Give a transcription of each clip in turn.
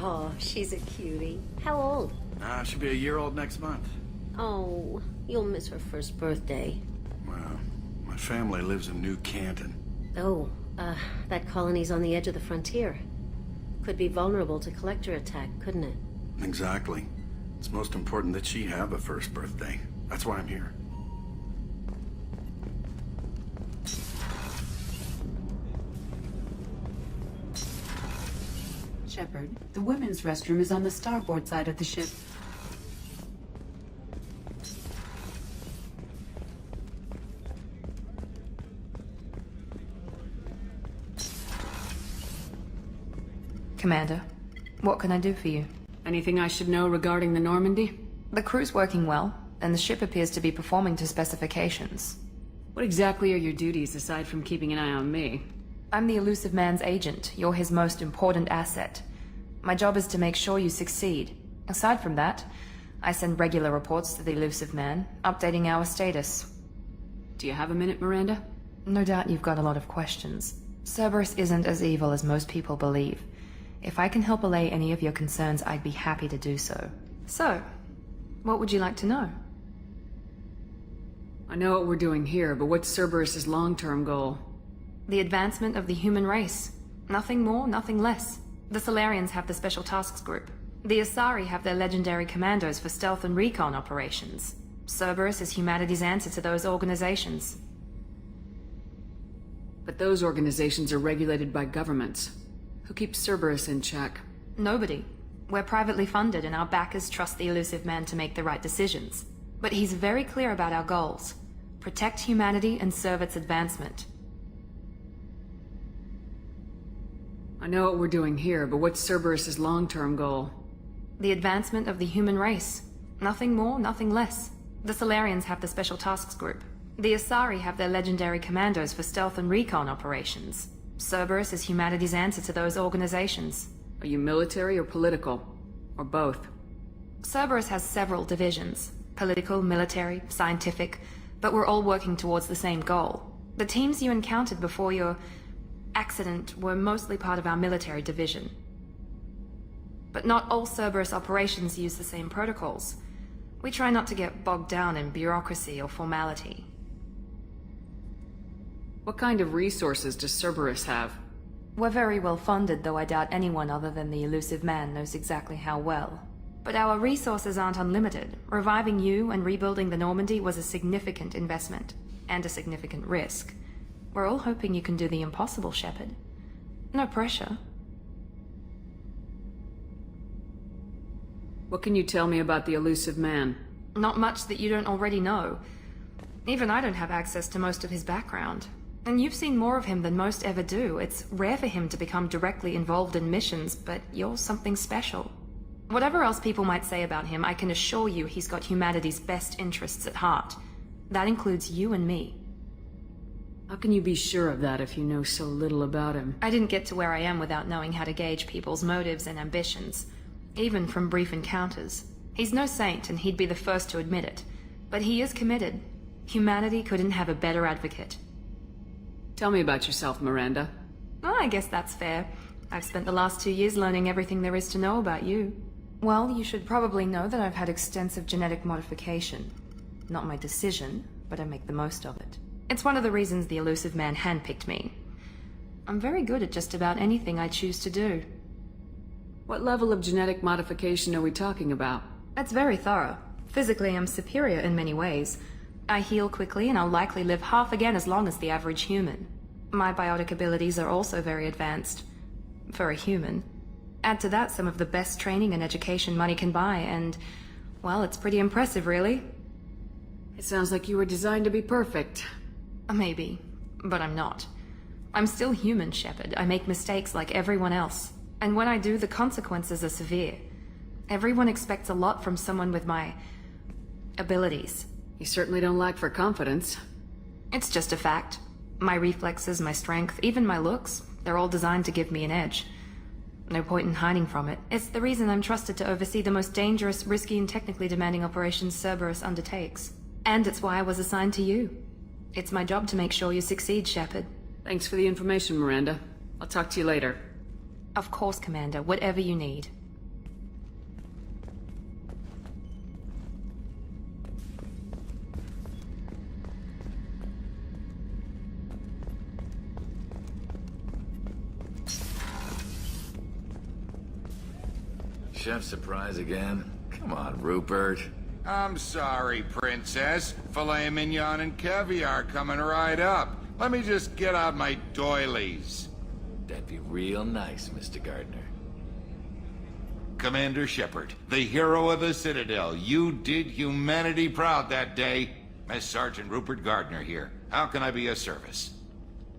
Oh, she's a cutie. How old? She'll be a year old next month. Oh, you'll miss her first birthday. Well, my family lives in New Canton. Oh, that colony's on the edge of the frontier. Could be vulnerable to collector attack, couldn't it? Exactly. It's most important that she have a first birthday. That's why I'm here. Shepard, the women's restroom is on the starboard side of the ship. Commander, what can I do for you? Anything I should know regarding the Normandy? The crew's working well, and the ship appears to be performing to specifications. What exactly are your duties aside from keeping an eye on me? I'm the elusive man's agent. You're his most important asset. My job is to make sure you succeed. Aside from that, I send regular reports to the elusive man, updating our status. Do you have a minute, Miranda? No doubt you've got a lot of questions. Cerberus isn't as evil as most people believe. If I can help allay any of your concerns, I'd be happy to do so. So, what would you like to know? I know what we're doing here, but what's Cerberus's long-term goal? The advancement of the human race. Nothing more, nothing less. The Solarians have the Special Tasks Group. The Asari have their legendary commandos for stealth and recon operations. Cerberus is humanity's answer to those organizations. But those organizations are regulated by governments. Who keeps Cerberus in check? Nobody. We're privately funded and our backers trust the elusive man to make the right decisions. But he's very clear about our goals. Protect humanity and serve its advancement. I know what we're doing here, but what's Cerberus's long-term goal? The advancement of the human race. Nothing more, nothing less. The Solarians have the Special Tasks Group. The Asari have their legendary commandos for stealth and recon operations. Cerberus is humanity's answer to those organizations. Are you military or political? Or both? Cerberus has several divisions. Political, military, scientific, but we're all working towards the same goal. The teams you encountered before your accident were mostly part of our military division. But not all Cerberus operations use the same protocols. We try not to get bogged down in bureaucracy or formality. What kind of resources does Cerberus have? We're very well funded, though I doubt anyone other than the elusive man knows exactly how well. But our resources aren't unlimited. Reviving you and rebuilding the Normandy was a significant investment, and a significant risk. We're all hoping you can do the impossible, Shepard. No pressure. What can you tell me about the elusive man? Not much that you don't already know. Even I don't have access to most of his background. And you've seen more of him than most ever do. It's rare for him to become directly involved in missions, but you're something special. Whatever else people might say about him, I can assure you he's got humanity's best interests at heart. That includes you and me. How can you be sure of that if you know so little about him? I didn't get to where I am without knowing how to gauge people's motives and ambitions, even from brief encounters. He's no saint, and he'd be the first to admit it. But he is committed. Humanity couldn't have a better advocate. Tell me about yourself, Miranda. Oh, I guess that's fair. I've spent the last 2 years learning everything there is to know about you. Well, you should probably know that I've had extensive genetic modification. Not my decision, but I make the most of it. It's one of the reasons the elusive man handpicked me. I'm very good at just about anything I choose to do. What level of genetic modification are we talking about? It's very thorough. Physically, I'm superior in many ways. I heal quickly, and I'll likely live half again as long as the average human. My biotic abilities are also very advanced. For a human. Add to that some of the best training and education money can buy, and, well, it's pretty impressive, really. It sounds like you were designed to be perfect. Maybe, but I'm not. I'm still human, Shepard. I make mistakes like everyone else. And when I do, the consequences are severe. Everyone expects a lot from someone with my abilities. You certainly don't lack for confidence. It's just a fact. My reflexes, my strength, even my looks, they're all designed to give me an edge. No point in hiding from it. It's the reason I'm trusted to oversee the most dangerous, risky, and technically demanding operations Cerberus undertakes. And it's why I was assigned to you. It's my job to make sure you succeed, Shepard. Thanks for the information, Miranda. I'll talk to you later. Of course, Commander. Whatever you need. chef surprise again? Come on, Rupert. I'm sorry, Princess. Filet mignon and caviar coming right up. Let me just get out my doilies. That'd be real nice, Mr. Gardner. Commander Shepard, the hero of the Citadel. You did humanity proud that day. Mess Sergeant Rupert Gardner here. How can I be of service?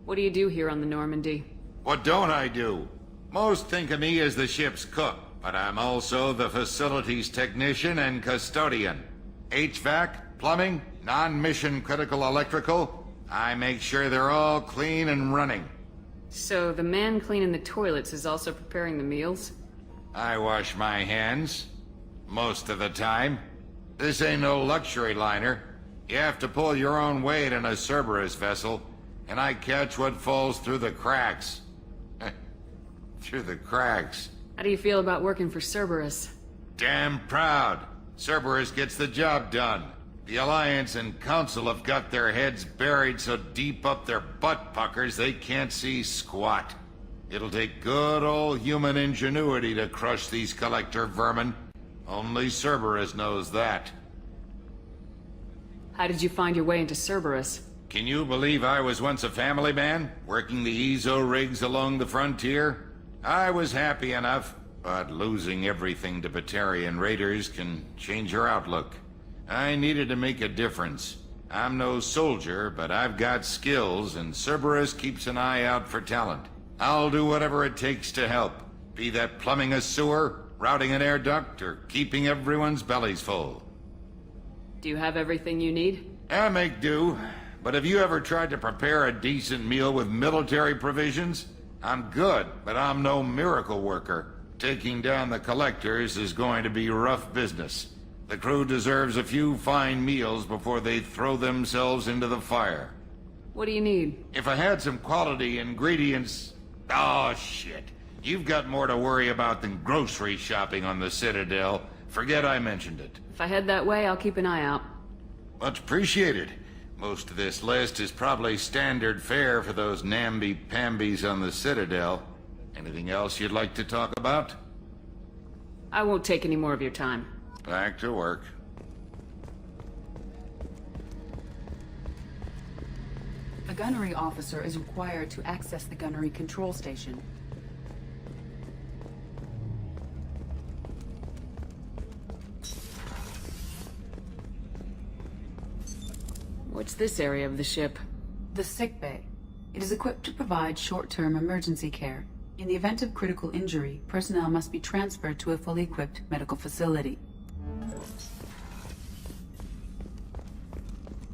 What do you do here on the Normandy? What don't I do? Most think of me as the ship's cook, but I'm also the facilities technician and custodian. HVAC, plumbing, non-mission critical electrical. I make sure they're all clean and running. So the man cleaning the toilets is also preparing the meals? I wash my hands. Most of the time. This ain't no luxury liner. You have to pull your own weight in a Cerberus vessel, and I catch what falls through the cracks. Through the cracks. How do you feel about working for Cerberus? Damn proud. Cerberus gets the job done. The Alliance and Council have got their heads buried so deep up their butt puckers they can't see squat. It'll take good old human ingenuity to crush these collector vermin. Only Cerberus knows that. How did you find your way into Cerberus? Can you believe I was once a family man, working the EZO rigs along the frontier? I was happy enough, but losing everything to Batarian raiders can change your outlook. I needed to make a difference. I'm no soldier, but I've got skills, and Cerberus keeps an eye out for talent. I'll do whatever it takes to help, be that plumbing a sewer, routing an air duct, or keeping everyone's bellies full. Do you have everything you need? I make do, but have you ever tried to prepare a decent meal with military provisions? I'm good, but I'm no miracle worker. Taking down the collectors is going to be rough business. The crew deserves a few fine meals before they throw themselves into the fire. What do you need? If I had some quality ingredients... Oh, shit. You've got more to worry about than grocery shopping on the Citadel. Forget I mentioned it. If I head that way, I'll keep an eye out. Much appreciated. Most of this list is probably standard fare for those namby-pambies on the Citadel. Anything else you'd like to talk about? I won't take any more of your time. Back to work. A gunnery officer is required to access the gunnery control station. What's this area of the ship? The sickbay. It is equipped to provide short-term emergency care. In the event of critical injury, personnel must be transferred to a fully equipped medical facility.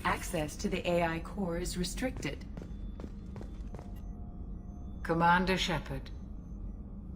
Access to the AI core is restricted. Commander Shepard,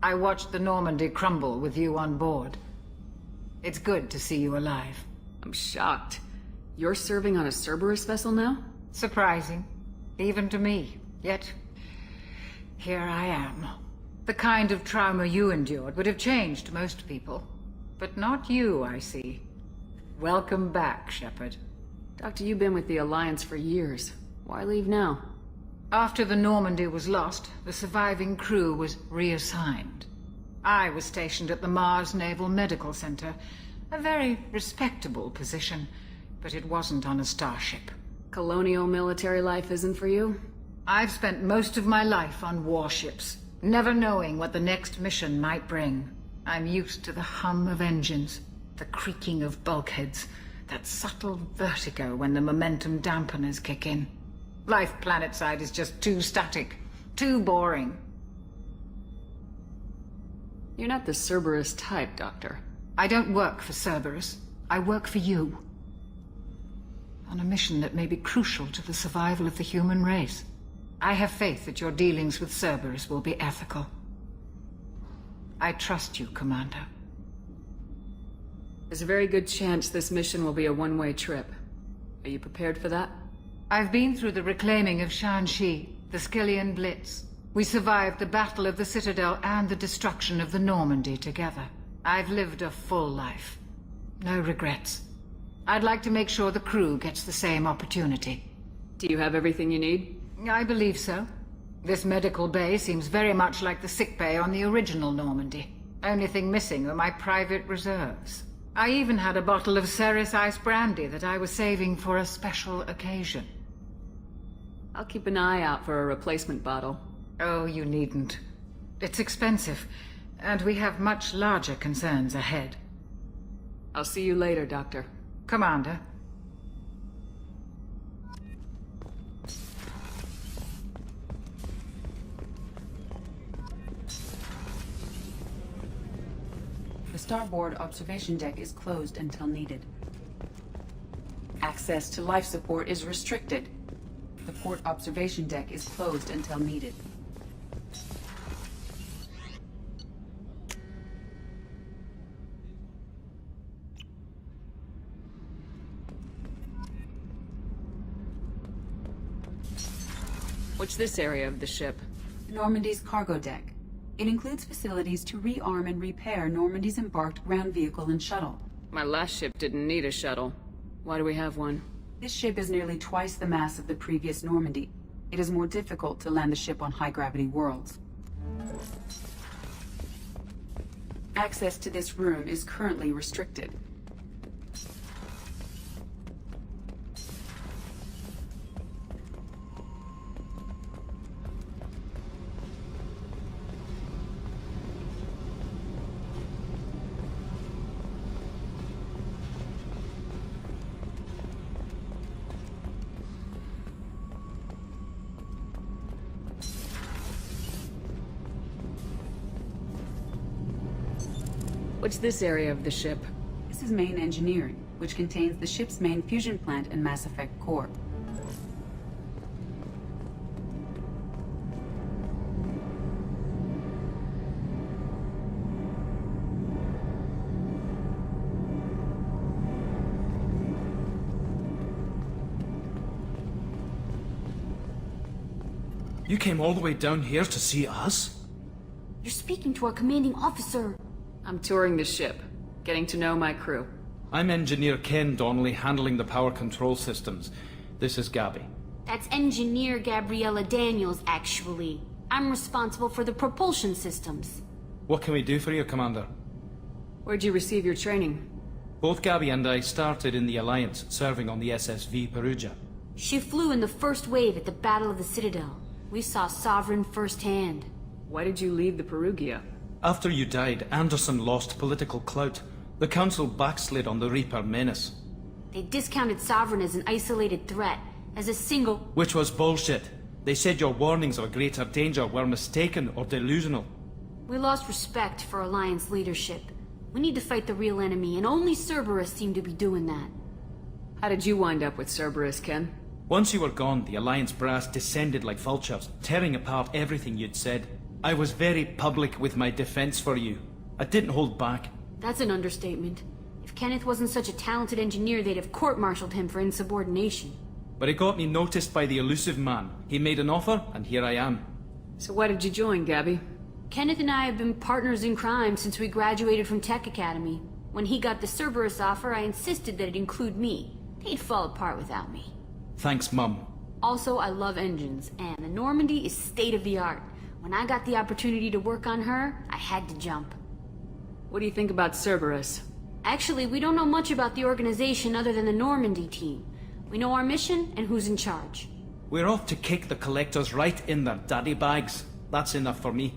I watched the Normandy crumble with you on board. It's good to see you alive. I'm shocked. You're serving on a Cerberus vessel now? Surprising, even to me. Yet, here I am. The kind of trauma you endured would have changed most people. But not you, I see. Welcome back, Shepard. Doctor, you've been with the Alliance for years. Why leave now? After the Normandy was lost, the surviving crew was reassigned. I was stationed at the Mars Naval Medical Center, a very respectable position, but it wasn't on a starship. Colonial military life isn't for you? I've spent most of my life on warships, never knowing what the next mission might bring. I'm used to the hum of engines, the creaking of bulkheads, that subtle vertigo when the momentum dampeners kick in. Life planetside is just too static, too boring. You're not the Cerberus type, Doctor. I don't work for Cerberus. I work for you. On a mission that may be crucial to the survival of the human race. I have faith that your dealings with Cerberus will be ethical. I trust you, Commander. There's a very good chance this mission will be a one-way trip. Are you prepared for that? I've been through the reclaiming of Shanxi, the Skillian Blitz. We survived the Battle of the Citadel and the destruction of the Normandy together. I've lived a full life. No regrets. I'd like to make sure the crew gets the same opportunity. Do you have everything you need? I believe so. This medical bay seems very much like the sick bay on the original Normandy. Only thing missing were my private reserves. I even had a bottle of Ceres Ice Brandy that I was saving for a special occasion. I'll keep an eye out for a replacement bottle. Oh, you needn't. It's expensive, and we have much larger concerns ahead. I'll see you later, Doctor. Commander. The starboard observation deck is closed until needed. Access to life support is restricted. The port observation deck is closed until needed. What's this area of the ship? Normandy's cargo deck. It includes facilities to rearm and repair Normandy's embarked ground vehicle and shuttle. My last ship didn't need a shuttle. Why do we have one? This ship is nearly twice the mass of the previous Normandy. It is more difficult to land the ship on high-gravity worlds. Access to this room is currently restricted. What's this area of the ship? This is main engineering, which contains the ship's main fusion plant and Mass Effect core. You came all the way down here to see us? You're speaking to our commanding officer. I'm touring the ship, getting to know my crew. I'm Engineer Ken Donnelly, handling the power control systems. This is Gabby. That's Engineer Gabriella Daniels, actually. I'm responsible for the propulsion systems. What can we do for you, Commander? Where'd you receive your training? Both Gabby and I started in the Alliance, serving on the SSV Perugia. She flew in the first wave at the Battle of the Citadel. We saw Sovereign firsthand. Why did you leave the Perugia? After you died, Anderson lost political clout. The Council backslid on the Reaper menace. They discounted Sovereign as an isolated threat, as a single... Which was bullshit. They said your warnings of a greater danger were mistaken or delusional. We lost respect for Alliance leadership. We need to fight the real enemy, and only Cerberus seemed to be doing that. How did you wind up with Cerberus, Ken? Once you were gone, the Alliance brass descended like vultures, tearing apart everything you'd said. I was very public with my defense for you. I didn't hold back. That's an understatement. If Kenneth wasn't such a talented engineer, they'd have court-martialed him for insubordination. But it got me noticed by the elusive man. He made an offer, and here I am. So why did you join, Gabby? Kenneth and I have been partners in crime since we graduated from Tech Academy. When he got the Cerberus offer, I insisted that it include me. They'd fall apart without me. Thanks, Mum. Also, I love engines, and the Normandy is state-of-the-art. When I got the opportunity to work on her, I had to jump. What do you think about Cerberus? Actually, we don't know much about the organization other than the Normandy team. We know our mission and who's in charge. We're off to kick the Collectors right in their daddy bags. That's enough for me.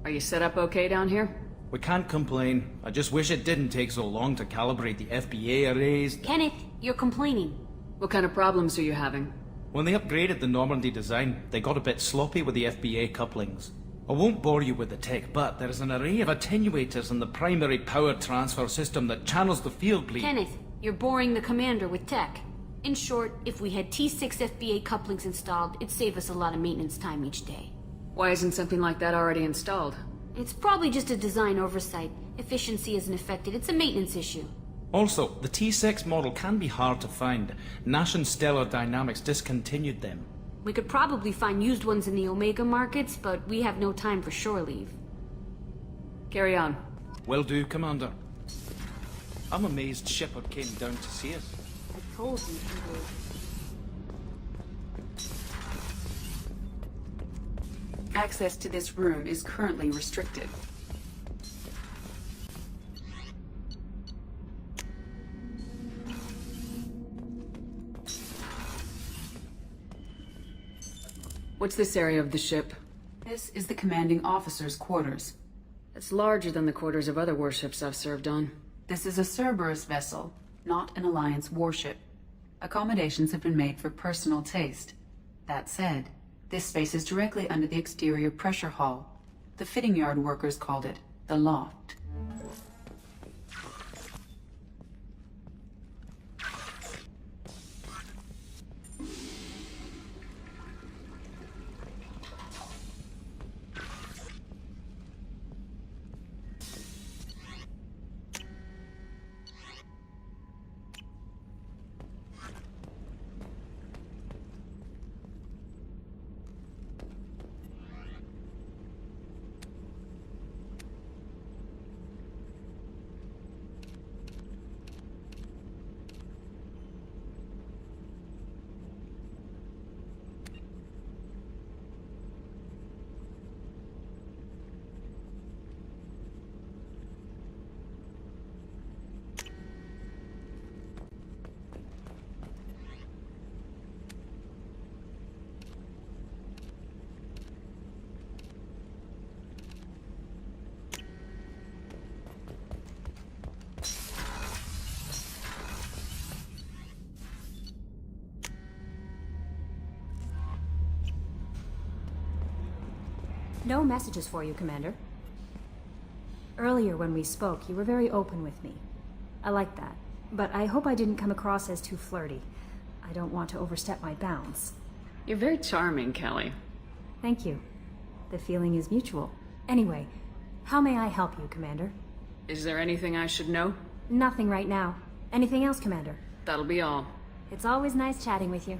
Are you set up okay down here? We can't complain. I just wish it didn't take so long to calibrate the FBA arrays. Kenneth, you're complaining. What kind of problems are you having? When they upgraded the Normandy design, they got a bit sloppy with the FBA couplings. I won't bore you with the tech, but there is an array of attenuators in the primary power transfer system that channels the field bleed. Kenneth, you're boring the commander with tech. In short, if we had T6 FBA couplings installed, it'd save us a lot of maintenance time each day. Why isn't something like that already installed? It's probably just a design oversight. Efficiency isn't affected, it's a maintenance issue. Also, the T6 model can be hard to find. Nash and Stellar Dynamics discontinued them. We could probably find used ones in the Omega markets, but we have no time for shore leave. Carry on. Will do, Commander. I'm amazed Shepard came down to see us. I told you he would. Access to this room is currently restricted. What's this area of the ship? This is the commanding officer's quarters. It's larger than the quarters of other warships I've served on. This is a Cerberus vessel, not an Alliance warship. Accommodations have been made for personal taste. That said, this space is directly under the exterior pressure hull. The fitting yard workers called it the loft. No messages for you, Commander. Earlier when we spoke, you were very open with me. I like that, but I hope I didn't come across as too flirty. I don't want to overstep my bounds. You're very charming, Kelly. Thank you. The feeling is mutual. Anyway, how may I help you, Commander? Is there anything I should know? Nothing right now. Anything else, Commander? That'll be all. It's always nice chatting with you.